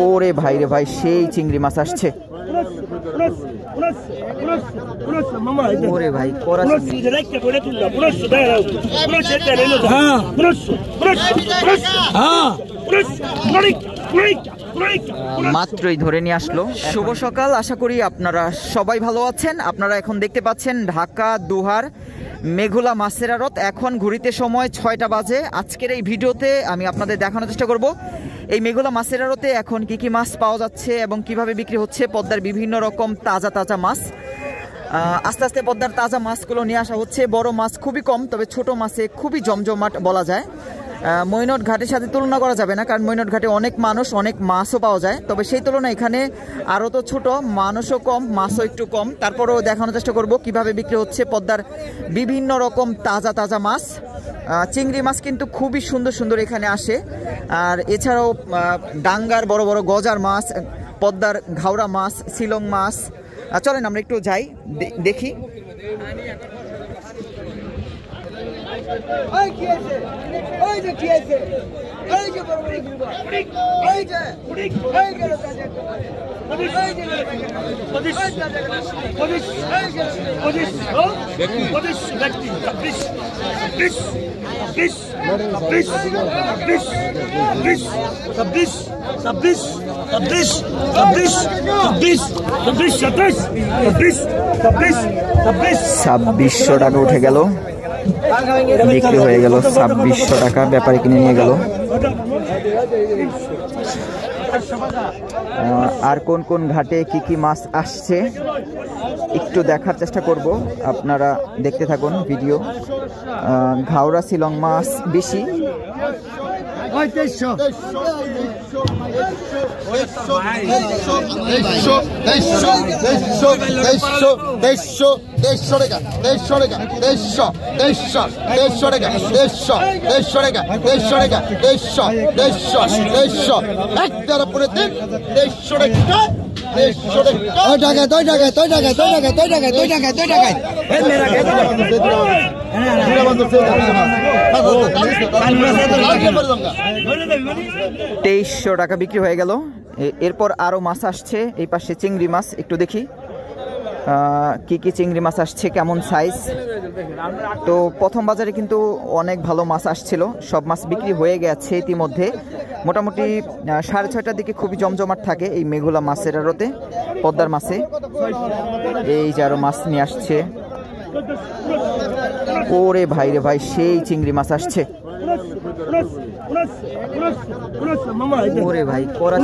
ওরে ভাই রে ভাই, সেই চিংড়ি মাছ আসছে। ওরে ভাই, করা মাত্রই ধরে নিয়ে আসলো। শুভ সকাল, আশা করি আপনারা সবাই ভালো আছেন। আপনারা এখন দেখতে পাচ্ছেন ঢাকা দুহার মেঘলা মাছের আড়ত। এখন ঘুরিতে সময় 6টা বাজে। আজকের এই ভিডিওতে আমি আপনাদের দেখানোর চেষ্টা করব এই মেঘলা মাছের আড়তে এখন কি কি মাছ পাওয়া যাচ্ছে এবং কিভাবে বিক্রি হচ্ছে। পদ্মার বিভিন্ন রকম তাজা তাজা মাছ, আস্তে আস্তে পদ্মার তাজা মাছগুলো নিয়ে আসা হচ্ছে। বড় মাছ খুবই কম, তবে ছোট মাছে খুবই জমজমাট বলা যায়। মৈনট ঘাটের সাথে তুলনা করা যাবে না, কারণ মৈনট ঘাটে অনেক মানুষ, অনেক মাছও পাওয়া যায়। তবে সেই তুলনায় এখানে আরও তো ছোট, মানুষও কম, মাছও একটু কম। তারপরেও দেখানোর চেষ্টা করব কিভাবে বিক্রি হচ্ছে পদ্মার বিভিন্ন রকম তাজা তাজা মাছ। চিংড়ি মাছ কিন্তু খুবই সুন্দর সুন্দর এখানে আসে। আর এছাড়াও ডাঙ্গার বড় বড় গজার মাছ, পদ্মার ঘাওড়া মাছ, শিলং মাছ। চলেন আমরা একটু যাই, দেখি। ছাব্বিশশো টাকা উঠে গেল, বিক্রি হয়ে গেল 2600 টাকা। ব্যাপারী কিনে নিয়ে গেল। আর কোন কোন ঘাটে কি কি মাছ আসছে একটু দেখার চেষ্টা করব, আপনারা দেখতে থাকুন ভিডিও। ঘাওড়া শিলং মাছ বেশি। $2300 টাকা বিক্রি হয়ে গেল। এরপর আরো মাছ আসছে এই পাশে, চিংড়ি মাছ একটু দেখি কি কি চিংড়ি মাছ আসছে, কেমন সাইজ। তো প্রথম বাজারে কিন্তু অনেক ভালো মাছ আসছিল, সব মাছ বিক্রি হয়ে গেছে ইতিমধ্যে। মোটামুটি 6:30টার দিকে খুবই জমজমাট থাকে এই মেঘলা মাছের আড়তে, পদ্মার মাছে। এই যে আরো মাছ নিয়ে আসছে। ওরে ভাই রে ভাই, সেই চিংড়ি মাছ আসছে। ওরে ভাই, করা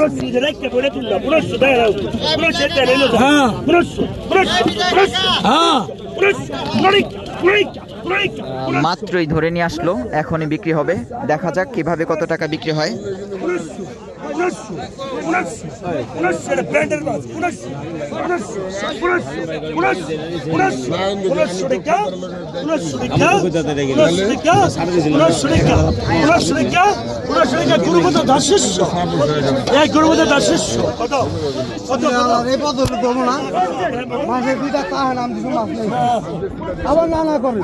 মাত্রই ধরে নিয়ে আসলো, এখনই বিক্রি হবে। দেখা যাক কিভাবে কত টাকা বিক্রি হয়। আবার না করে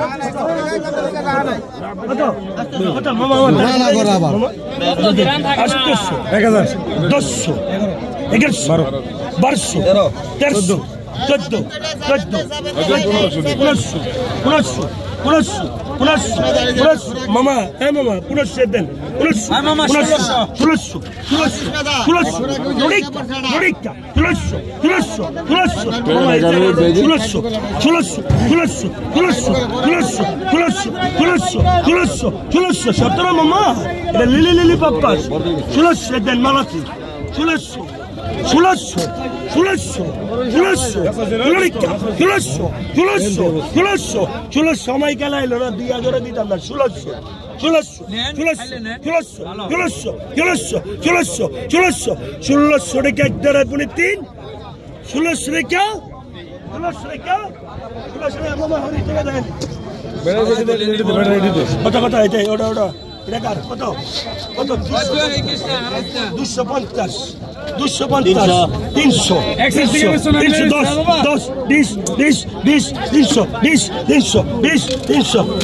মামা হ্যাঁ মামা 1500 দেন, 17 মামা লিলি লিলি পাপ্পা 1600 দেন মালাতি 1600 সময় গেল এলো না, 2000 দিতাম না। 1600 টাকা 1.5 1600 টাকা কত কত এটাই ওটা ওটা এটা কত কত 250 250, 300, 310, 10, 20, 300,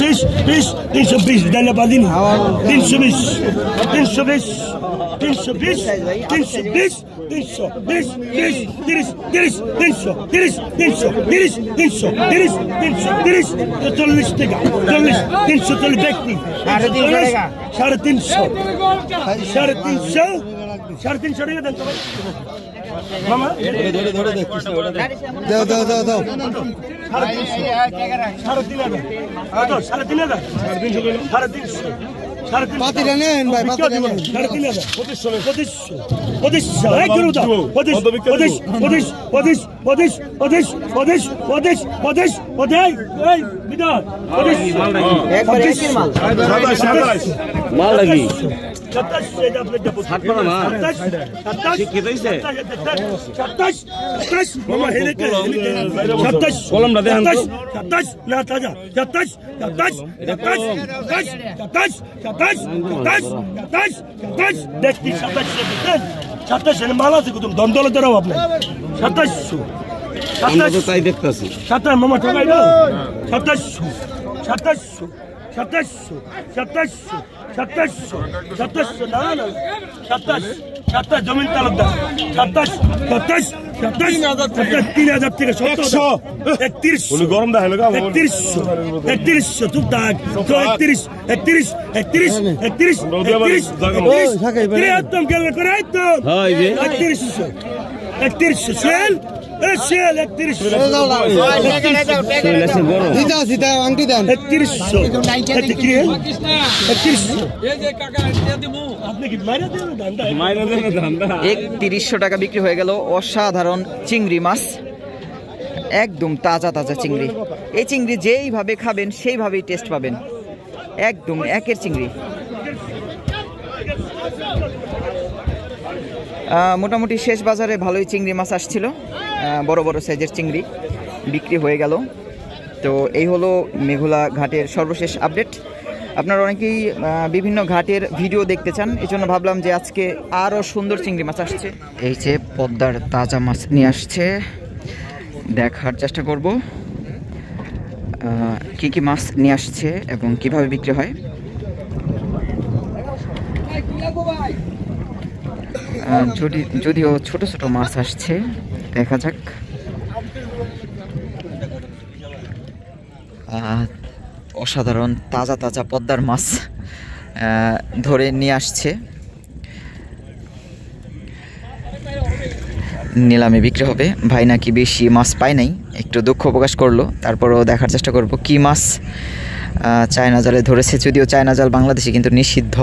320, dale Badini, 320, 320, 320, 320, মাল আছে কুতুম দন্দলে ধরো আপনার 2700 মামা ঠকাই দাও 2700 না না 27 জমিন তালুকদার 27 3000 থেকে 31 গরম দেখা 31 চুপ থাক 31 একদম গেল করে একদম 31 সেল সেল 31 3100 টাকা বিক্রি হয়ে গেল অসাধারণ চিংড়ি মাছ, একদম তাজা তাজা চিংড়ি। এই চিংড়ি যেইভাবে খাবেন সেইভাবেই টেস্ট পাবেন, একদম একের চিংড়ি। মোটামুটি শেষ বাজারে ভালোই চিংড়ি মাছ আসছিল, বড় বড় সাইজের চিংড়ি বিক্রি হয়ে গেল। তো এই হলো মেঘলা ঘাটের সর্বশেষ আপডেট। আপনারা অনেকেই বিভিন্ন ঘাটের ভিডিও দেখতে চান, এই জন্য ভাবলাম যে আজকে আরও সুন্দর চিংড়ি মাছ আসছে। এই যে পদ্মার তাজা মাছ নিয়ে আসছে, দেখার চেষ্টা করব কি কি মাছ নিয়ে আসছে এবং কিভাবে বিক্রি হয়। যদিও ছোট ছোট মাছ আসছে, দেখা যাক। অসাধারণ তাজা তাজা পদ্মার মাছ ধরে নিয়ে আসছে, নিলামে বিক্রি হবে। ভাই নাকি বেশি মাছ পায় নাই, একটু দুঃখ প্রকাশ করলো। তারপরও দেখার চেষ্টা করব কি মাছ চায়না জালে ধরেছে, যদিও চায়না জাল বাংলাদেশে কিন্তু নিষিদ্ধ।